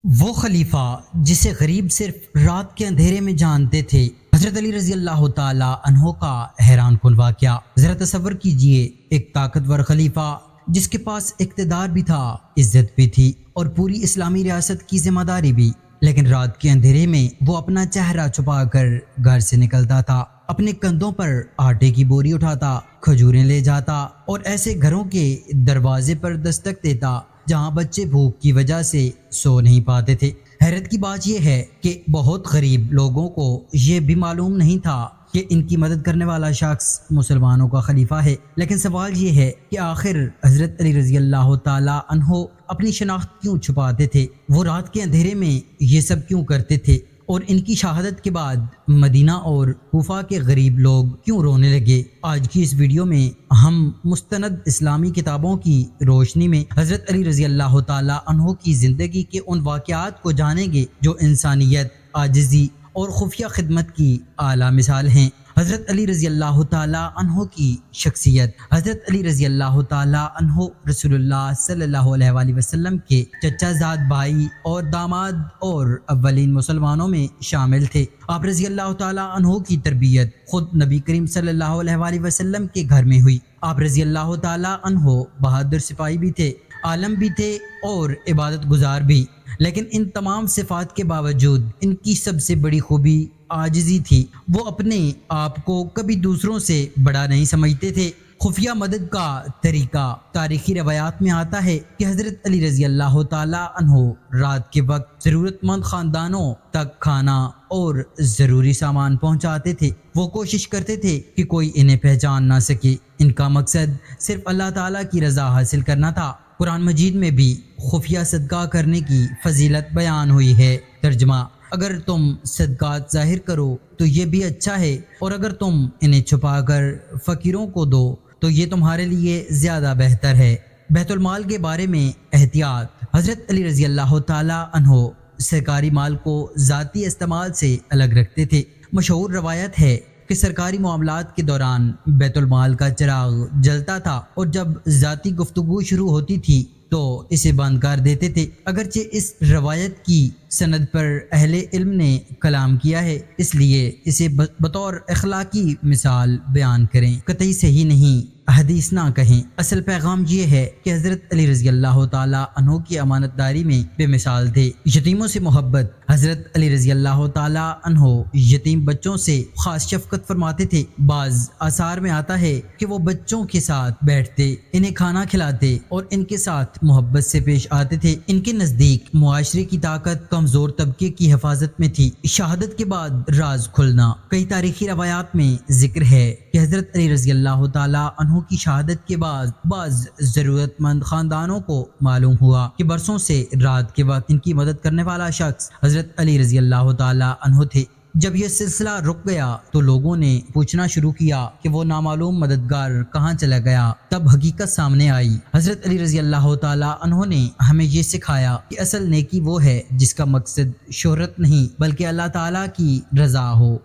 وہ خلیفہ جسے غریب صرف رات کے اندھیرے میں جانتے تھے، حضرت علی رضی اللہ تعالی عنہ کا حیران کن واقعہ ذرا تصور کیجئے۔ ایک طاقتور خلیفہ جس کے پاس اقتدار بھی تھا، عزت بھی تھی اور پوری اسلامی ریاست کی ذمہ داری بھی، لیکن رات کے اندھیرے میں وہ اپنا چہرہ چھپا کر گھر سے نکلتا تھا، اپنے کندھوں پر آٹے کی بوری اٹھاتا، کھجوریں لے جاتا اور ایسے گھروں کے دروازے پر دستک دیتا جہاں بچے بھوک کی وجہ سے سو نہیں پاتے تھے۔ حیرت کی بات یہ ہے کہ بہت غریب لوگوں کو یہ بھی معلوم نہیں تھا کہ ان کی مدد کرنے والا شخص مسلمانوں کا خلیفہ ہے۔ لیکن سوال یہ ہے کہ آخر حضرت علی رضی اللہ تعالی عنہ اپنی شناخت کیوں چھپاتے تھے؟ وہ رات کے اندھیرے میں یہ سب کیوں کرتے تھے؟ اور ان کی شہادت کے بعد مدینہ اور کوفہ کے غریب لوگ کیوں رونے لگے؟ آج کی اس ویڈیو میں ہم مستند اسلامی کتابوں کی روشنی میں حضرت علی رضی اللہ تعالی عنہ کی زندگی کے ان واقعات کو جانیں گے جو انسانیت، عاجزی اور خفیہ خدمت کی اعلیٰ مثال ہیں۔ حضرت علی رضی اللہ تعالی عنہ کی شخصیت۔ حضرت علی رضی اللہ تعالی عنہ رسول اللہ صلی اللہ علیہ وآلہ وسلم کے چچا زاد بھائی اور داماد اور اولین مسلمانوں میں شامل تھے۔ آپ رضی اللہ تعالی عنہ کی تربیت خود نبی کریم صلی اللہ علیہ وآلہ وسلم کے گھر میں ہوئی۔ آپ رضی اللہ تعالی عنہ بہادر سپاہی بھی تھے، عالم بھی تھے اور عبادت گزار بھی، لیکن ان تمام صفات کے باوجود ان کی سب سے بڑی خوبی عاجزی تھی۔ وہ اپنے آپ کو کبھی دوسروں سے بڑا نہیں سمجھتے تھے۔ خفیہ مدد کا طریقہ۔ تاریخی روایات میں آتا ہے کہ حضرت علی رضی اللہ تعالی عنہ رات کے وقت ضرورت مند خاندانوں تک کھانا اور ضروری سامان پہنچاتے تھے۔ وہ کوشش کرتے تھے کہ کوئی انہیں پہچان نہ سکے۔ ان کا مقصد صرف اللہ تعالیٰ کی رضا حاصل کرنا تھا۔ قرآن مجید میں بھی خفیہ صدقہ کرنے کی فضیلت بیان ہوئی ہے۔ ترجمہ: اگر تم صدقات ظاہر کرو تو یہ بھی اچھا ہے، اور اگر تم انہیں چھپا کر فقیروں کو دو تو یہ تمہارے لیے زیادہ بہتر ہے۔ بیت المال کے بارے میں احتیاط۔ حضرت علی رضی اللہ تعالی عنہ سرکاری مال کو ذاتی استعمال سے الگ رکھتے تھے۔ مشہور روایت ہے کہ سرکاری معاملات کے دوران بیت المال کا چراغ جلتا تھا اور جب ذاتی گفتگو شروع ہوتی تھی تو اسے بند کر دیتے تھے۔ اگرچہ اس روایت کی سند پر اہل علم نے کلام کیا ہے، اس لیے اسے بطور اخلاقی مثال بیان کریں، قطعی صحیح نہیں، حدیث نہ کہیں۔ اصل پیغام یہ ہے کہ حضرت علی رضی اللہ تعالی عنہ کی امانت داری میں بے مثال تھے۔ یتیموں سے محبت۔ حضرت علی رضی اللہ تعالی عنہ یتیم بچوں سے خاص شفقت فرماتے تھے۔ بعض آثار میں آتا ہے کہ وہ بچوں کے ساتھ بیٹھتے، انہیں کھانا کھلاتے اور ان کے ساتھ محبت سے پیش آتے تھے۔ ان کے نزدیک معاشرے کی طاقت کمزور طبقے کی حفاظت میں تھی۔ شہادت کے بعد راز کھلنا۔ کئی تاریخی روایات میں ذکر ہے کہ حضرت علی رضی اللہ تعالی عنہ کی شہادت کے بعد بعض ضرورت مند خاندانوں کو معلوم ہوا کہ برسوں سے رات کے وقت ان کی مدد کرنے والا شخص حضرت علی رضی اللہ تعالی عنہ تھے۔ جب یہ سلسلہ رک گیا تو لوگوں نے پوچھنا شروع کیا کہ وہ نامعلوم مددگار کہاں چلا گیا۔ تب حقیقت سامنے آئی۔ حضرت علی رضی اللہ تعالی عنہ نے ہمیں یہ سکھایا کہ اصل نیکی وہ ہے جس کا مقصد شہرت نہیں بلکہ اللہ تعالیٰ کی رضا ہو۔